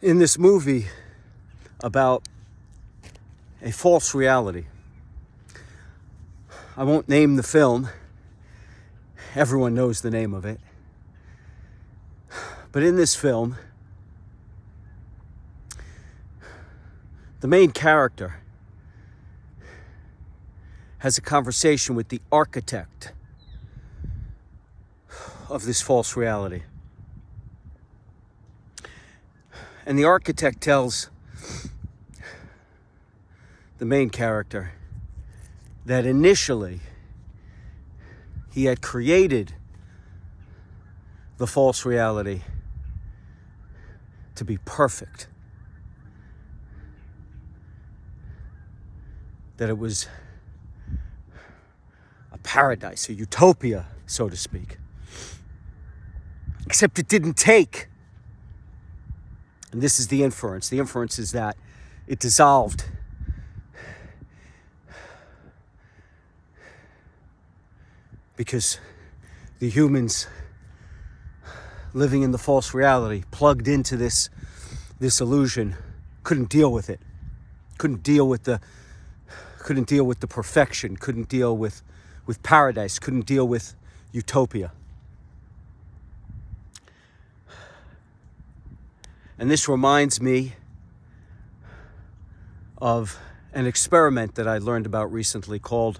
in this movie about a false reality. I won't name the film. Everyone knows the name of it. But in this film, the main character has a conversation with the architect of this false reality. And the architect tells the main character that initially he had created the false reality to be perfect. That it was a paradise, a utopia, so to speak. Except it didn't take. And this is the inference. The inference is that it dissolved. Because the humans living in the false reality, plugged into this illusion, couldn't deal with it. Couldn't deal with the perfection, couldn't deal with paradise, couldn't deal with utopia. And this reminds me of an experiment that I learned about recently called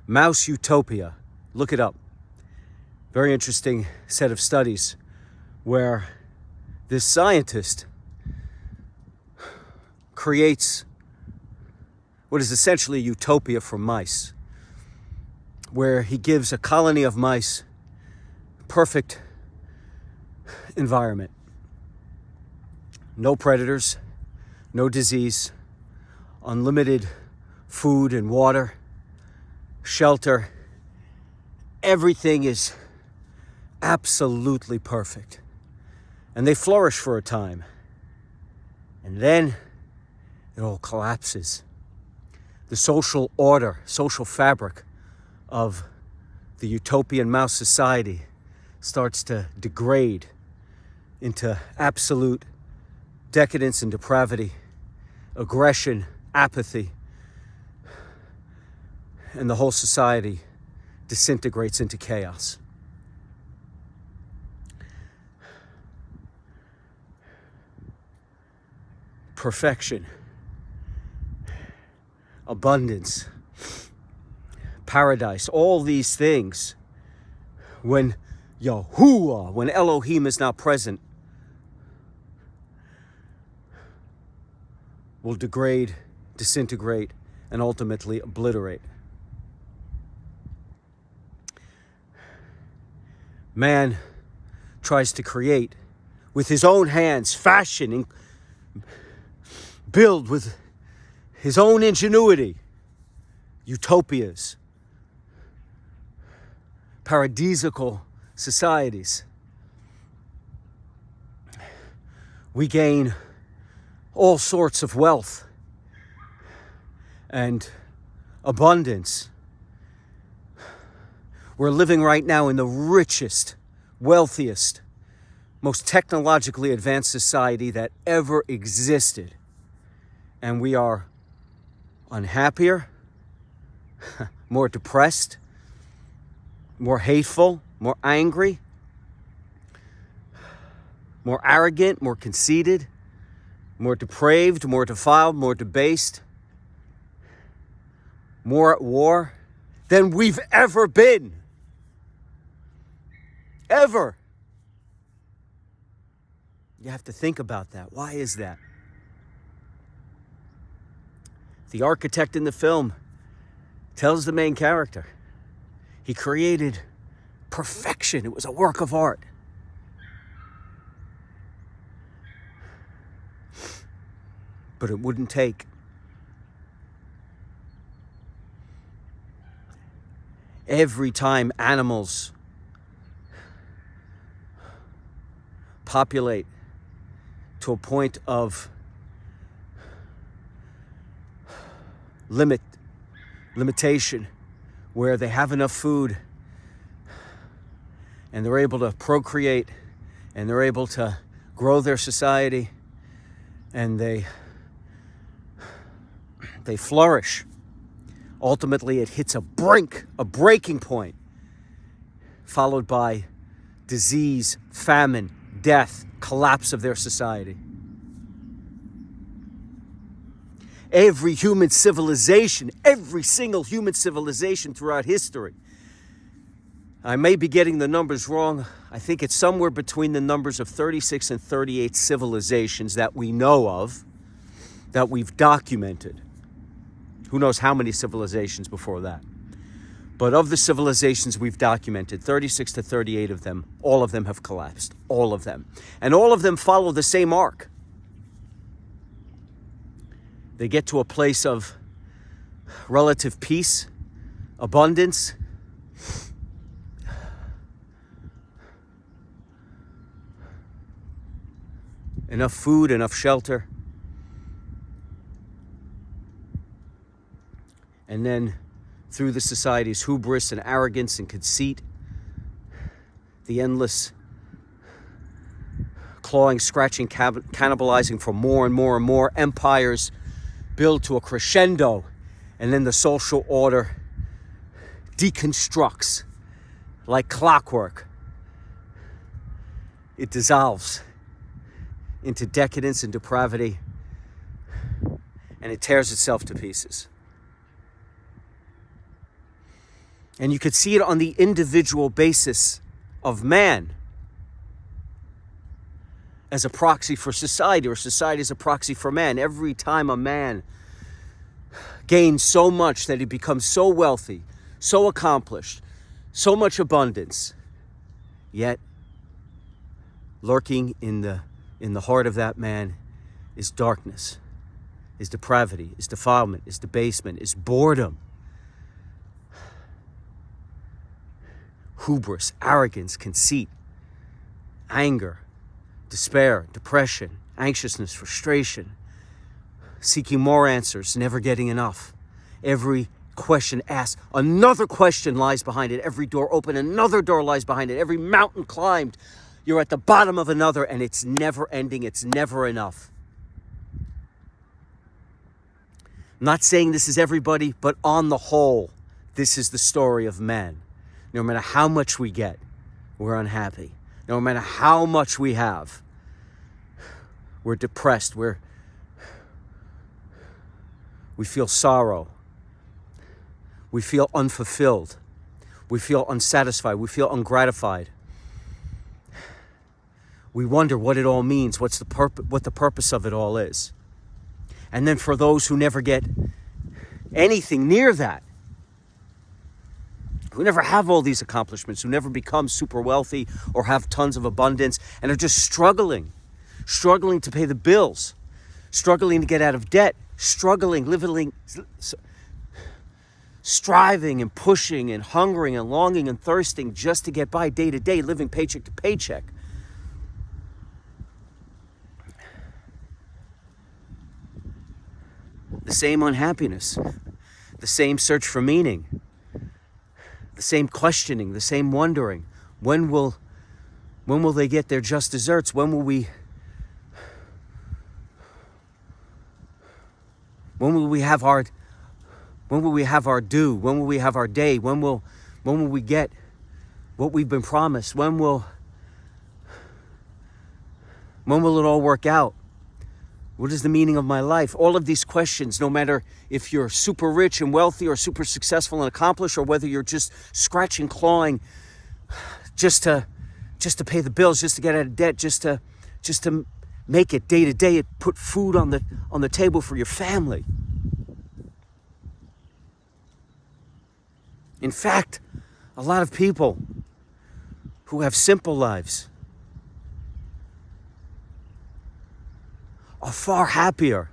mouse utopia. Look it up. Very interesting set of studies where this scientist creates what is essentially a utopia for mice, where he gives a colony of mice perfect environment. No predators, no disease, unlimited food and water, shelter. Everything is absolutely perfect. And they flourish for a time. And then it all collapses. The social order, social fabric of the utopian mouse society starts to degrade into absolute decadence and depravity, aggression, apathy, and the whole society disintegrates into chaos. Perfection, abundance, paradise, all these things, when Yahuwah, when Elohim is not present, will degrade, disintegrate, and ultimately obliterate. Man tries to create with his own hands, fashion and build with his own ingenuity, utopias, paradisical societies. We gain all sorts of wealth and abundance. We're living right now in the richest, wealthiest, most technologically advanced society that ever existed. And we are unhappier, more depressed, more hateful, more angry, more arrogant, more conceited, more depraved, more defiled, more debased, more at war than we've ever been. Ever. You have to think about that. Why is that? The architect in the film tells the main character he created perfection. It was a work of art. But it wouldn't take. Every time animals populate to a point of limitation where they have enough food and they're able to procreate and they're able to grow their society and they flourish. Ultimately, it hits a breaking point, followed by disease, famine, death, collapse of their society. Every human civilization, every single human civilization throughout history, I may be getting the numbers wrong. I think it's somewhere between the numbers of 36 and 38 civilizations that we know of, that we've documented. Who knows how many civilizations before that? But of the civilizations we've documented, 36 to 38 of them, all of them have collapsed. All of them. And all of them follow the same arc. They get to a place of relative peace, abundance, enough food, enough shelter. And then through the society's hubris and arrogance and conceit, the endless clawing, scratching, cannibalizing for more and more and more, empires build to a crescendo, and then the social order deconstructs like clockwork. It dissolves into decadence and depravity, and it tears itself to pieces. And you could see it on the individual basis of man as a proxy for society, or society as a proxy for man. Every time a man gains so much that he becomes so wealthy, so accomplished, so much abundance, yet lurking in the heart of that man is darkness, is depravity, is defilement, is debasement, is boredom, hubris, arrogance, conceit, anger, despair, depression, anxiousness, frustration, seeking more answers, never getting enough. Every question asked, another question lies behind it. Every door open, another door lies behind it. Every mountain climbed, you're at the bottom of another, and it's never ending. It's never enough. I'm not saying this is everybody, but on the whole, this is the story of man. No matter how much we get, we're unhappy. No matter how much we have, we're depressed. We feel sorrow. We feel unfulfilled. We feel unsatisfied. We feel ungratified. We wonder what it all means, what the purpose of it all is. And then for those who never get anything near that, who never have all these accomplishments, who never become super wealthy or have tons of abundance, and are just struggling to pay the bills, struggling to get out of debt, striving and pushing and hungering and longing and thirsting just to get by day to day, living paycheck to paycheck. The same unhappiness, the same search for meaning, the same questioning, the same wondering. When will they get their just desserts? When will we have our due? When will we have our day? When will we get what we've been promised? When will it all work out? What is the meaning of my life? All of these questions, no matter if you're super rich and wealthy or super successful and accomplished, or whether you're just scratching, clawing, just to pay the bills, just to get out of debt, just to make it day to day, put food on the table for your family. In fact, a lot of people who have simple lives are far happier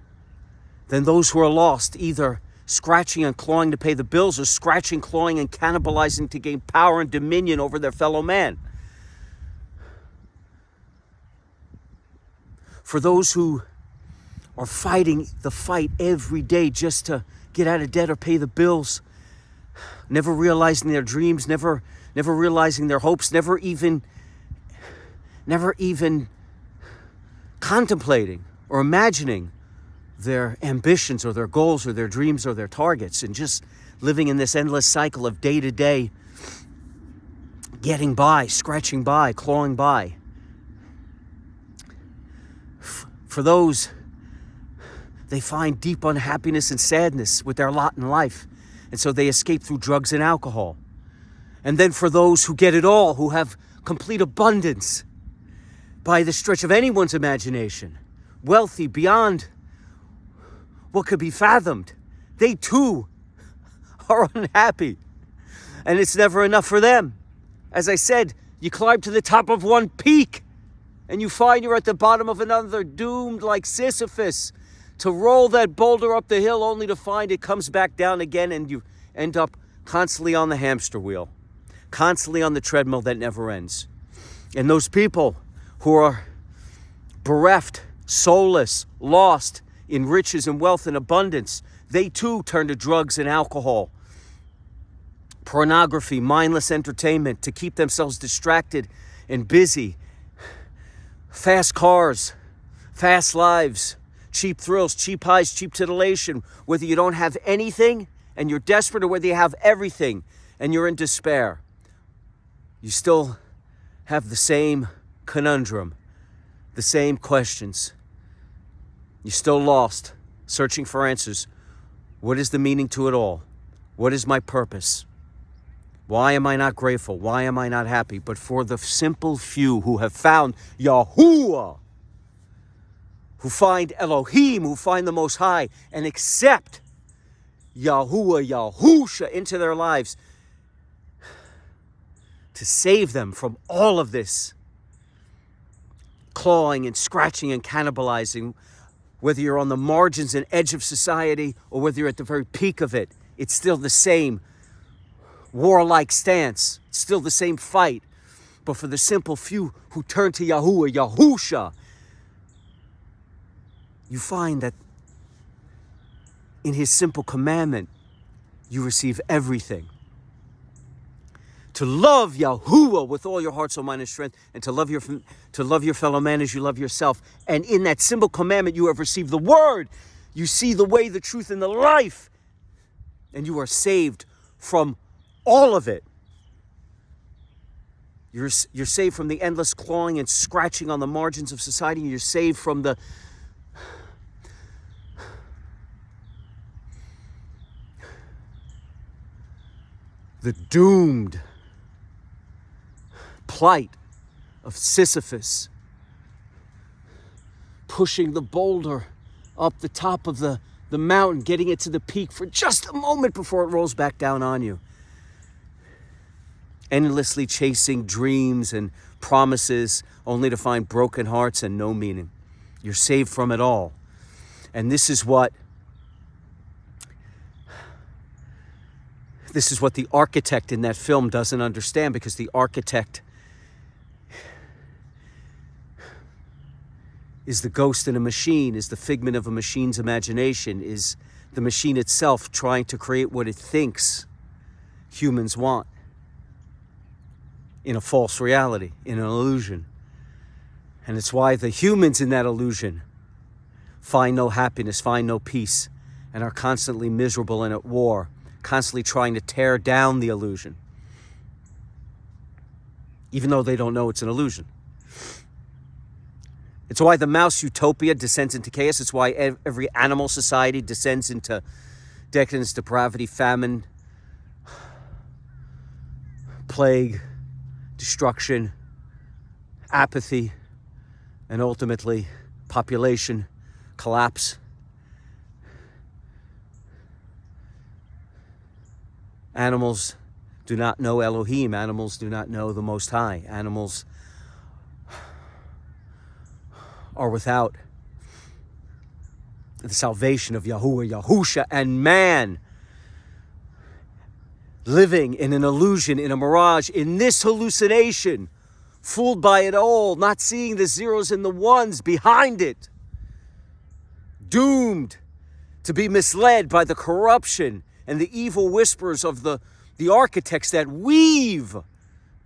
than those who are lost, either scratching and clawing to pay the bills, or scratching, clawing, and cannibalizing to gain power and dominion over their fellow man. For those who are fighting the fight every day just to get out of debt or pay the bills, never realizing their dreams, never realizing their hopes, never even contemplating or imagining their ambitions or their goals or their dreams or their targets, and just living in this endless cycle of day to day, getting by, scratching by, clawing by. For those, they find deep unhappiness and sadness with their lot in life, and so they escape through drugs and alcohol. And then for those who get it all, who have complete abundance by the stretch of anyone's imagination, wealthy beyond what could be fathomed, they too are unhappy. And it's never enough for them. As I said, you climb to the top of one peak and you find you're at the bottom of another, doomed like Sisyphus to roll that boulder up the hill only to find it comes back down again, and you end up constantly on the hamster wheel, constantly on the treadmill that never ends. And those people who are bereft, soulless, lost in riches and wealth and abundance, they too turn to drugs and alcohol, pornography, mindless entertainment to keep themselves distracted and busy. Fast cars, fast lives, cheap thrills, cheap highs, cheap titillation, whether you don't have anything and you're desperate, or whether you have everything and you're in despair. You still have the same conundrum, the same questions. You're still lost, searching for answers. What is the meaning to it all? What is my purpose? Why am I not grateful? Why am I not happy? But for the simple few who have found Yahuwah, who find Elohim, who find the Most High, and accept Yahuwah, Yahusha into their lives to save them from all of this clawing and scratching and cannibalizing, whether you're on the margins and edge of society or whether you're at the very peak of it, it's still the same warlike stance. It's still the same fight. But for the simple few who turn to Yahuwah, Yahusha, you find that in his simple commandment, you receive everything. To love Yahuwah with all your heart, soul, mind, and strength, and to love your fellow man as you love yourself. And in that simple commandment, you have received the word. You see the way, the truth, and the life. And you are saved from all of it. You're saved from the endless clawing and scratching on the margins of society. You're saved from the doomed plight of Sisyphus, pushing the boulder up the top of the mountain, getting it to the peak for just a moment before it rolls back down on you. Endlessly chasing dreams and promises only to find broken hearts and no meaning. You're saved from it all. And this is what the architect in that film doesn't understand, because the architect is the ghost in a machine, is the figment of a machine's imagination, is the machine itself trying to create what it thinks humans want in a false reality, in an illusion. And it's why the humans in that illusion find no happiness, find no peace, and are constantly miserable and at war, constantly trying to tear down the illusion, even though they don't know it's an illusion. It's why the mouse utopia descends into chaos. It's why every animal society descends into decadence, depravity, famine, plague, destruction, apathy, and ultimately population collapse. Animals do not know Elohim. Animals do not know the Most High. Animals are without the salvation of Yahuwah, Yahusha, and man, living in an illusion, in a mirage, in this hallucination, fooled by it all, not seeing the zeros and the ones behind it, doomed to be misled by the corruption and the evil whispers of the architects that weave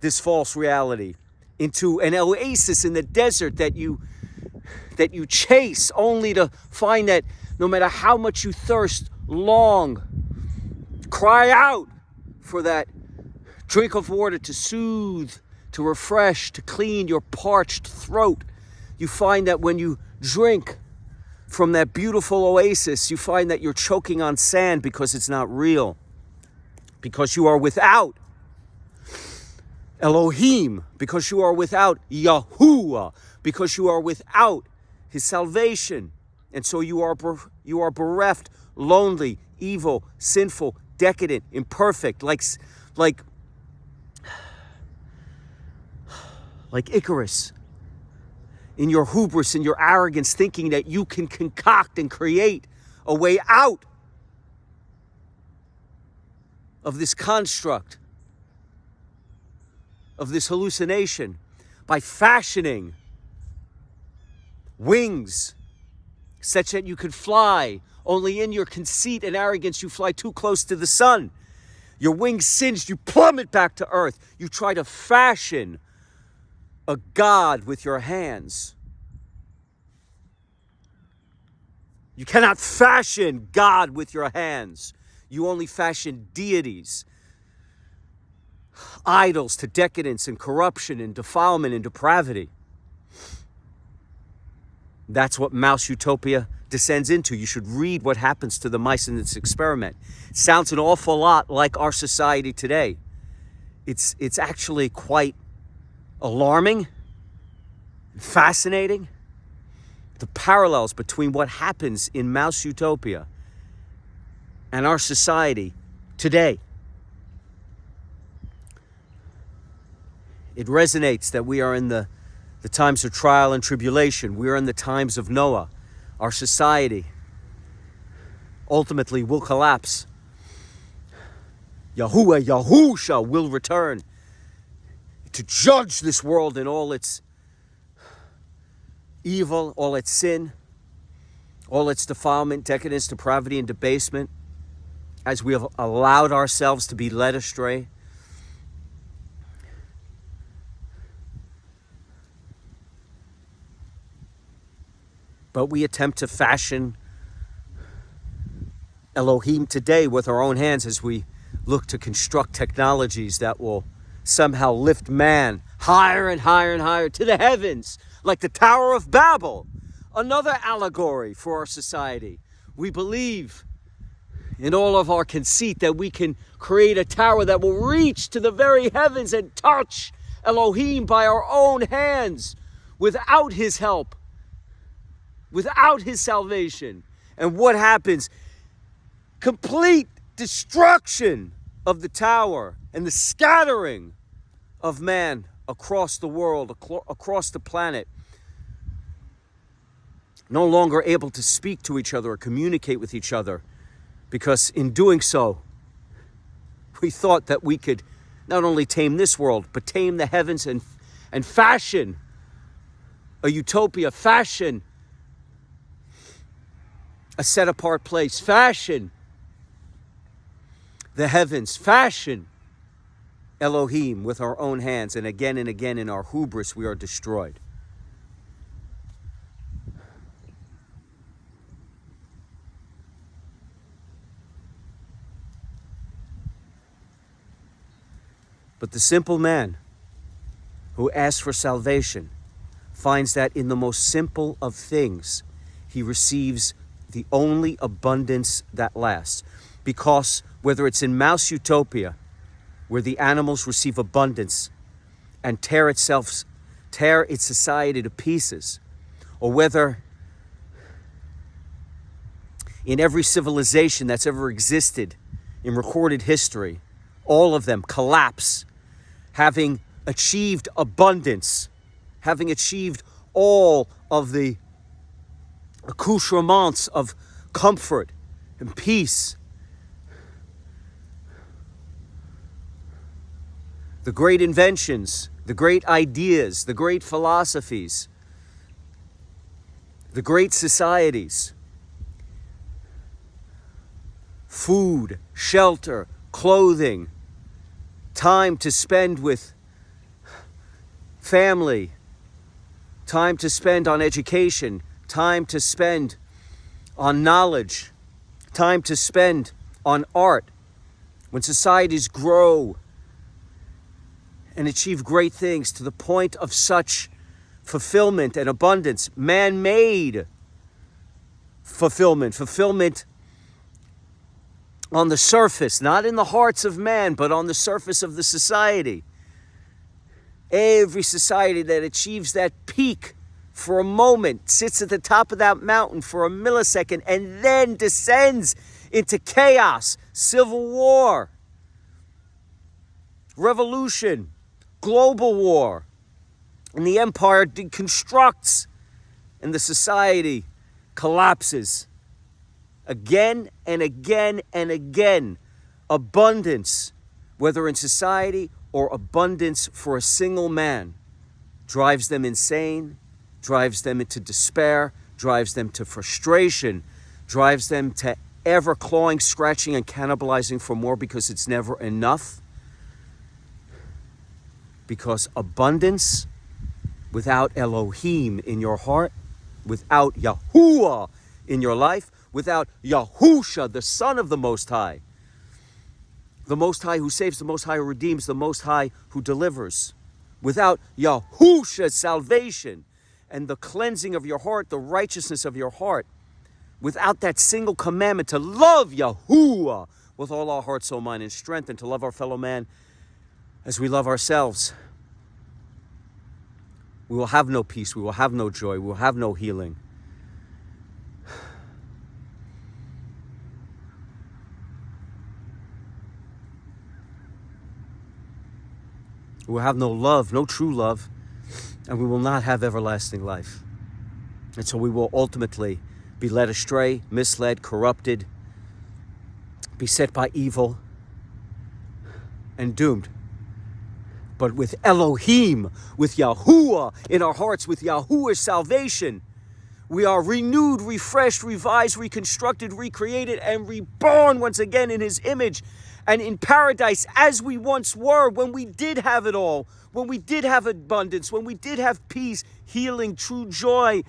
this false reality into an oasis in the desert that that you chase only to find that no matter how much you thirst, long, cry out for that drink of water to soothe, to refresh, to clean your parched throat. You find that when you drink from that beautiful oasis, you find that you're choking on sand because it's not real, because you are without Elohim, because you are without Yahuwah, because you are without his salvation. And so you are bereft, lonely, evil, sinful, decadent, imperfect, like Icarus, in your hubris, in your arrogance, thinking that you can concoct and create a way out of this construct, of this hallucination, by fashioning wings such that you could fly. Only in your conceit and arrogance, you fly too close to the sun. Your wings singed, you plummet back to earth. You try to fashion a god with your hands. You cannot fashion God with your hands. You only fashion deities, idols to decadence and corruption and defilement and depravity. That's what Mouse Utopia descends into. You should read what happens to the mice in this experiment. It sounds an awful lot like our society today. It's actually quite alarming, fascinating. The parallels between what happens in Mouse Utopia and our society today. It resonates that we are in the times of trial and tribulation. We are in the times of Noah. Our society ultimately will collapse. Yahusha will return to judge this world in all its evil, all its sin, all its defilement, decadence, depravity, and debasement, as we have allowed ourselves to be led astray. But we attempt to fashion Elohim today with our own hands as we look to construct technologies that will somehow lift man higher and higher and higher to the heavens, like the Tower of Babel, another allegory for our society. We believe in all of our conceit that we can create a tower that will reach to the very heavens and touch Elohim by our own hands without his help, without his salvation. And what happens? Complete destruction of the tower and the scattering of man across the world, across the planet. No longer able to speak to each other or communicate with each other, because in doing so, we thought that we could not only tame this world, but tame the heavens and fashion a utopia, fashion a set-apart place, fashion the heavens, fashion Elohim with our own hands. And again in our hubris, we are destroyed. But the simple man who asks for salvation finds that in the most simple of things, he receives the only abundance that lasts. Because whether it's in Mouse Utopia, where the animals receive abundance and tear its society to pieces, or whether in every civilization that's ever existed in recorded history, all of them collapse, having achieved abundance, having achieved all of the accoutrements of comfort and peace. The great inventions, the great ideas, the great philosophies, the great societies, food, shelter, clothing, time to spend with family, time to spend on education, time to spend on knowledge, time to spend on art, when societies grow and achieve great things to the point of such fulfillment and abundance, man-made fulfillment on the surface, not in the hearts of man, but on the surface of the society. Every society that achieves that peak for a moment, sits at the top of that mountain for a millisecond, and then descends into chaos, civil war, revolution, global war, and the empire deconstructs, and the society collapses. Again and again and again, abundance, whether in society or abundance for a single man, drives them insane, drives them into despair, drives them to frustration, drives them to ever clawing, scratching, and cannibalizing for more because it's never enough. Because abundance without Elohim in your heart, without Yahuwah in your life, without Yahusha, the Son of the Most High who saves, the Most High who redeems, the Most High who delivers, without Yahusha's salvation and the cleansing of your heart, the righteousness of your heart, without that single commandment to love Yahuwah with all our heart, soul, mind, and strength, and to love our fellow man as we love ourselves, we will have no peace, we will have no joy, we will have no healing. We will have no love, no true love, and we will not have everlasting life. And so we will ultimately be led astray, misled, corrupted, beset by evil, and doomed. But with Elohim, with Yahuwah in our hearts, with Yahuwah's salvation, we are renewed, refreshed, revised, reconstructed, recreated, and reborn once again in His image and in paradise as we once were, when we did have it all, when we did have abundance, when we did have peace, healing, true joy,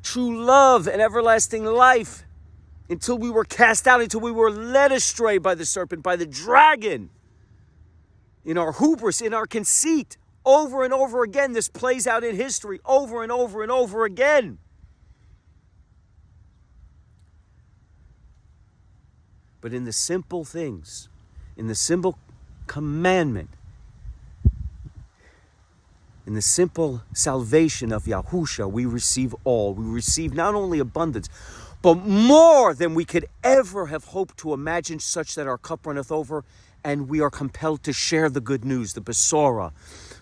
true love, and everlasting life, until we were cast out, until we were led astray by the serpent, by the dragon. In our hubris, in our conceit, over and over again, this plays out in history, over and over and over again. But in the simple things, in the simple commandment, in the simple salvation of Yahusha, we receive all. We receive not only abundance, but more than we could ever have hoped to imagine, such that our cup runneth over, and we are compelled to share the good news, the Besorah,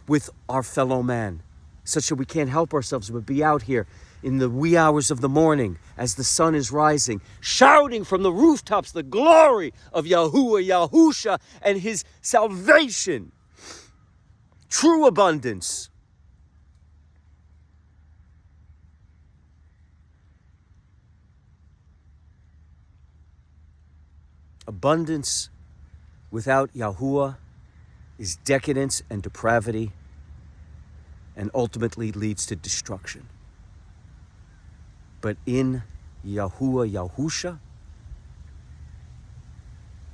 with our fellow man, such that we can't help ourselves but be out here in the wee hours of the morning as the sun is rising, shouting from the rooftops the glory of Yahuwah, Yahusha, and His salvation. True abundance. Abundance without Yahuwah is decadence and depravity, and ultimately leads to destruction. But in Yahuwah, Yahusha,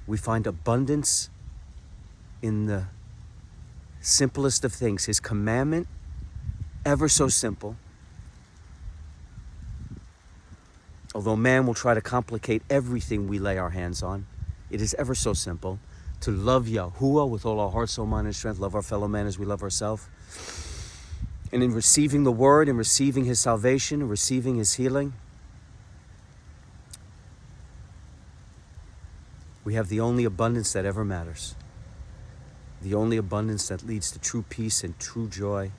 we find abundance in the simplest of things. His commandment, ever so simple. Although man will try to complicate everything we lay our hands on, it is ever so simple. To love Yahuwah with all our heart, soul, mind, and strength. Love our fellow man as we love ourselves. And in receiving the word, and receiving His salvation, and receiving His healing, we have the only abundance that ever matters. The only abundance that leads to true peace and true joy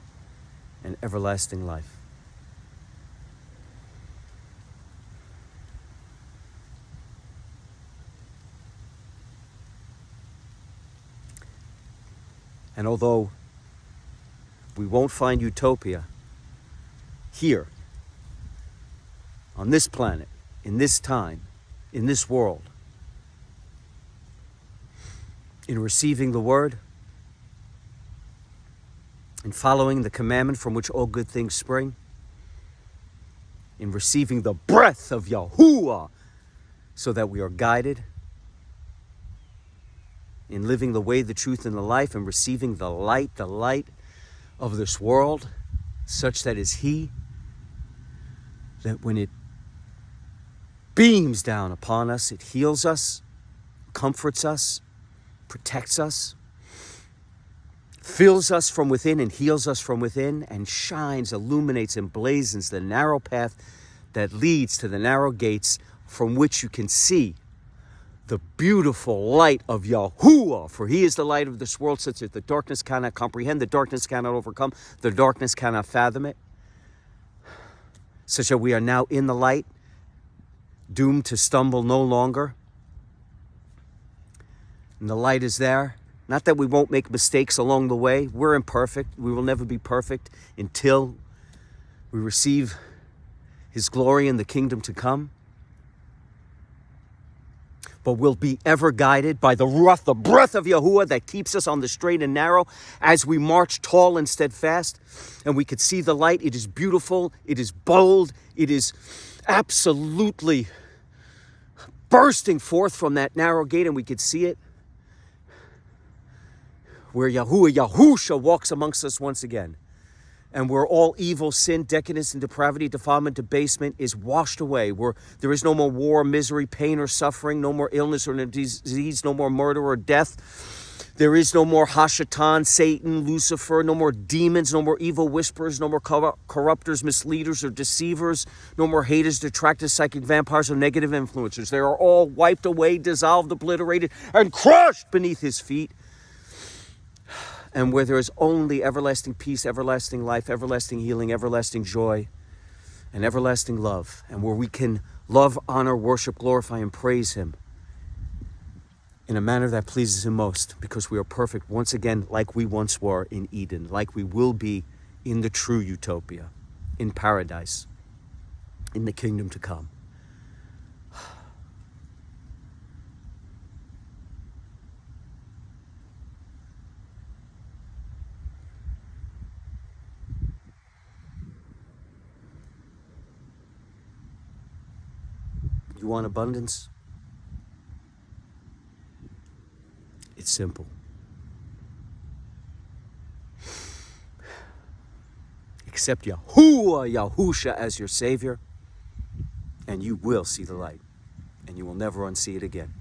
and everlasting life. And although we won't find utopia here, on this planet, in this time, in this world, in receiving the word, in following the commandment from which all good things spring, in receiving the breath of Yahuwah, so that we are guided in living the way, the truth, and the life, and receiving the light of this world, such that is He, that when it beams down upon us, it heals us, comforts us, protects us, fills us from within and heals us from within, and shines, illuminates, and blazons the narrow path that leads to the narrow gates, from which you can see the beautiful light of Yahuwah. For He is the light of this world, such that the darkness cannot comprehend, the darkness cannot overcome, the darkness cannot fathom it. Such that we are now in the light, doomed to stumble no longer. And the light is there. Not that we won't make mistakes along the way. We're imperfect. We will never be perfect until we receive His glory in the kingdom to come. But we'll be ever guided by the ruach, the breath of Yahuwah that keeps us on the straight and narrow as we march tall and steadfast. And we could see the light. It is beautiful. It is bold. It is absolutely bursting forth from that narrow gate, and we could see it. Where Yahuwah, Yahusha, walks amongst us once again. And where all evil, sin, decadence, and depravity, defilement, debasement is washed away. Where there is no more war, misery, pain, or suffering, no more illness or disease, no more murder or death. There is no more Hashatan, Satan, Lucifer, no more demons, no more evil whisperers, no more corrupters, misleaders, or deceivers, no more haters, detractors, psychic vampires, or negative influencers. They are all wiped away, dissolved, obliterated, and crushed beneath His feet. And where there is only everlasting peace, everlasting life, everlasting healing, everlasting joy, and everlasting love. And where we can love, honor, worship, glorify, and praise Him in a manner that pleases Him most, because we are perfect once again, like we once were in Eden, like we will be in the true utopia, in paradise, in the kingdom to come. You want abundance? It's simple. Accept Yahuwah, Yahusha as your Savior, and you will see the light, and you will never unsee it again.